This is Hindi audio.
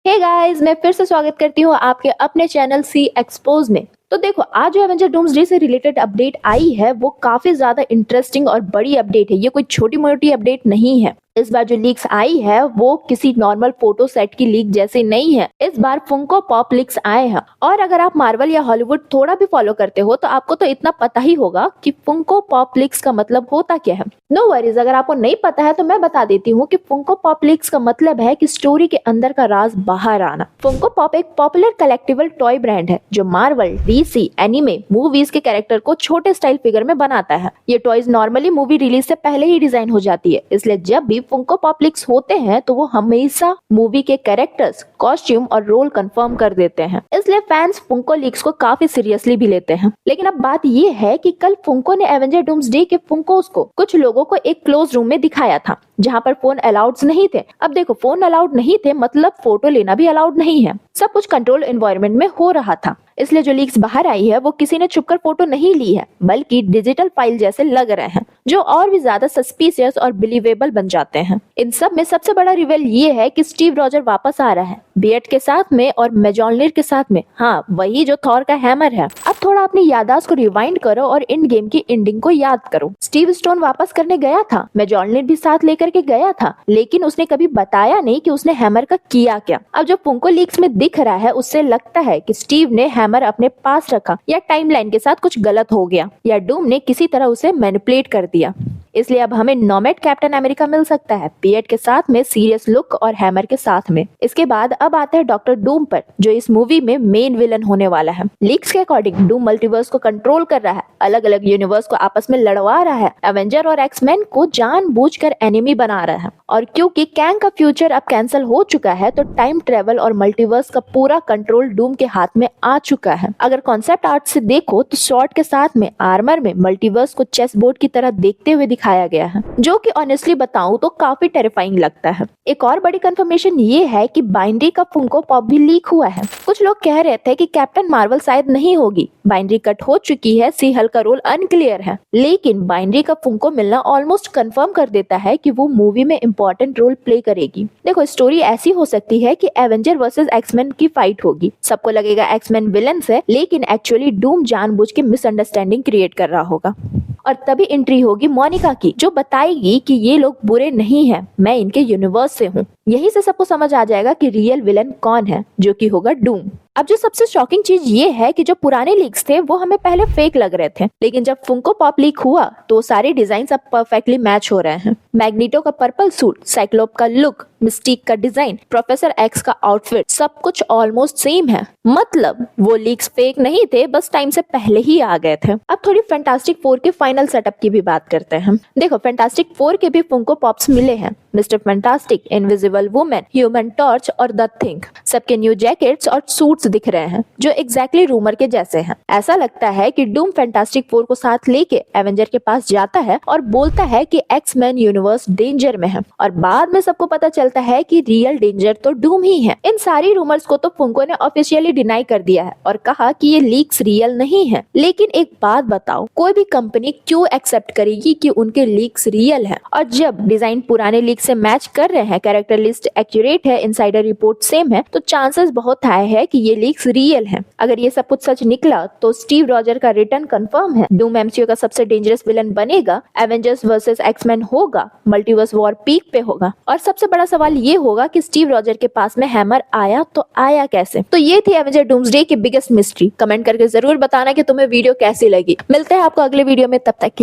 हे गाइस, मैं फिर से स्वागत करती हूँ आपके अपने चैनल सी एक्सपोज में। तो देखो, आज जो एवेंजर डूम्सडे से रिलेटेड अपडेट आई है वो काफी ज्यादा इंटरेस्टिंग और बड़ी अपडेट है। ये कोई छोटी मोटी अपडेट नहीं है। इस बार जो लीक्स आई है वो किसी नॉर्मल फोटो सेट की लीक जैसी नहीं है। इस बार फुंको पॉप लीक्स आए हैं और अगर आप मार्वल या हॉलीवुड थोड़ा भी फॉलो करते हो तो आपको तो इतना पता ही होगा कि फुंको पॉप लीक्स का मतलब होता क्या है। नो वरीज, अगर आपको नहीं पता है तो मैं बता देती हूँ कि फुंको पॉप लीक्स का मतलब है कि स्टोरी के अंदर का राज बाहर आना। फुंको पॉप एक पॉपुलर कलेक्टिबल टॉय ब्रांड है जो मार्वल, डीसी, एनिमे, मूवीज के कैरेक्टर को छोटे स्टाइल फिगर में बनाता है। ये टॉयज नॉर्मली मूवी रिलीज से पहले ही डिजाइन हो जाती है, इसलिए जब भी फुंको पॉप लीक्स होते हैं तो वो हमेशा मूवी के कैरेक्टर्स, कॉस्ट्यूम और रोल कंफर्म कर देते हैं। इसलिए फैंस फुंको लीक्स को काफी सीरियसली भी लेते हैं। लेकिन अब बात ये है कि कल फुंको ने एवेंजर डूम्सडे के फुंकोस को कुछ लोगों को एक क्लोज रूम में दिखाया था जहां पर फोन अलाउड नहीं थे। अब देखो, फोन अलाउड नहीं थे मतलब फोटो लेना भी अलाउड नहीं है। सब कुछ कंट्रोल एनवायरनमेंट में हो रहा था, इसलिए जो लीक्स बाहर आई है वो किसी ने छुपकर फोटो नहीं ली है बल्कि डिजिटल फाइल जैसे लग रहे हैं, जो और भी ज्यादा सस्पिशियस और बिलीवेबल बन जाते हैं। इन सब में सबसे बड़ा रिवील ये है कि स्टीव रॉजर वापस आ रहा है, बियर्ड के साथ में और मेजॉलनिर के साथ में। हाँ, वही जो थॉर का हैमर है। अब थोड़ा अपनी याददाश्त को रिवाइंड करो और इन गेम की एंडिंग को याद करो। स्टीव स्टोन वापस करने गया था, मेजॉलनिर भी साथ लेकर के गया था, लेकिन उसने कभी बताया नहीं कि उसने हैमर का किया क्या। अब जो फुंको लीक्स में दिख रहा है उससे लगता है कि स्टीव ने हैमर अपने पास रखा या टाइमलाइन के साथ कुछ गलत हो गया या डूम ने किसी तरह उसे मैनिपुलेट कर दिया। इसलिए अब हमें नॉमेड कैप्टन अमेरिका मिल सकता है, बियर्ड के साथ में, सीरियस लुक और हैमर के साथ में। इसके बाद अब आता है डॉक्टर डूम पर, जो इस मूवी में मेन विलन होने वाला है। लीक्स के अकॉर्डिंग डूम मल्टीवर्स को कंट्रोल कर रहा है, अलग अलग यूनिवर्स को आपस में लड़वा रहा है, एवेंजर और एक्समैन को जानबूझकर एनिमी बना रहा है। और क्योंकि कैंग का फ्यूचर अब कैंसिल हो चुका है तो टाइम ट्रेवल और मल्टीवर्स का पूरा कंट्रोल डूम के हाथ में आ चुका है। अगर कॉन्सेप्ट आर्ट से देखो तो शॉर्ट के साथ में आर्मर में मल्टीवर्स को चेस बोर्ड की तरह देखते हुए दिखाया गया है, जो कि ऑनेस्टली बताऊं तो काफी टेरिफाइंग लगता है। एक और बड़ी कंफर्मेशन ये है कि बाइनरी का फुंको पॉप भी लीक हुआ है। कुछ लोग कह रहे थे कि कैप्टन मार्वल शायद नहीं होगी, बाइनरी कट हो चुकी है, सी हल का रोल अनक्लियर है, लेकिन बाइनरी का फुंको मिलना ऑलमोस्ट कंफर्म कर देता है कि वो मूवी में इंपॉर्टेंट रोल प्ले करेगी। देखो, स्टोरी ऐसी हो सकती है कि एवेंजर वर्सेस एक्समैन की फाइट होगी। सबको लगेगा एक्समैन विलेंस है, लेकिन एक्चुअली डूम जानबूझ के मिसअंडरस्टैंडिंग क्रिएट कर रहा होगा। और तभी एंट्री होगी मोनिका की, जो बताएगी कि ये लोग बुरे नहीं हैं, मैं इनके यूनिवर्स से हूँ। यही से सबको समझ आ जाएगा कि रियल विलन कौन है, जो कि होगा डूम। अब जो सबसे शॉकिंग चीज ये है कि जो पुराने लीक्स थे वो हमें पहले फेक लग रहे थे, लेकिन जब फुंको पॉप लीक हुआ तो सारे डिजाइन अब परफेक्टली मैच हो रहे हैं। मैग्नीटो का पर्पल सूट, साइक्लोप का लुक, मिस्टिक का डिजाइन, प्रोफेसर एक्स का आउटफिट, सब कुछ ऑलमोस्ट सेम है। मतलब वो लीक्स फेक नहीं थे, बस टाइम से पहले ही आ गए थे। अब थोड़ी फैंटास्टिक फोर के फाइनल सेटअप की भी बात करते हैं। देखो, फैंटास्टिक फोर के भी फुंको पॉप्स मिले हैं। Mister fantastic, invisible women, human torch और द थिंग, सबके न्यू जैकेट्स और सूट्स दिख रहे हैं जो एग्जैक्टली रूमर के जैसे हैं। ऐसा लगता है कि डूम फैंटास्टिक फोर को साथ लेके एवेंजर के पास जाता है और बोलता है कि एक्समैन यूनिवर्स डेंजर में है, और बाद में सबको पता चलता है कि रियल डेंजर तो डूम ही है। इन सारी रूमर्स को तो फुंको ने ऑफिशियली डिनाई कर दिया है और कहा कि ये लीक्स रियल नहीं है। लेकिन एक बात बताओ, कोई भी कंपनी क्यों एक्सेप्ट करेगी कि उनके लीक्स रियल है? और जब डिजाइन पुराने लीक से मैच कर रहे हैं, कैरेक्टर लिस्ट एक्यूरेट है, इनसाइडर रिपोर्ट सेम है, तो चांसेस बहुत हाई है कि ये लीक्स रियल है। अगर ये सब कुछ सच निकला तो स्टीव रॉजर का रिटर्न कंफर्म है, डूम एमसीयू का सबसे डेंजरस विलन बनेगा, एवेंजर्स वर्सेस एक्समैन होगा, मल्टीवर्स वॉर पीक पे होगा, और सबसे बड़ा सवाल ये होगा कि स्टीव रॉजर के पास में हैमर आया तो आया कैसे? तो ये थी एवेंजर डूम्सडे की बिगेस्ट मिस्ट्री। कमेंट करके जरूर बताना कि तुम्हें वीडियो कैसी लगी। मिलते हैं आपको अगले वीडियो में, तब तक के लिए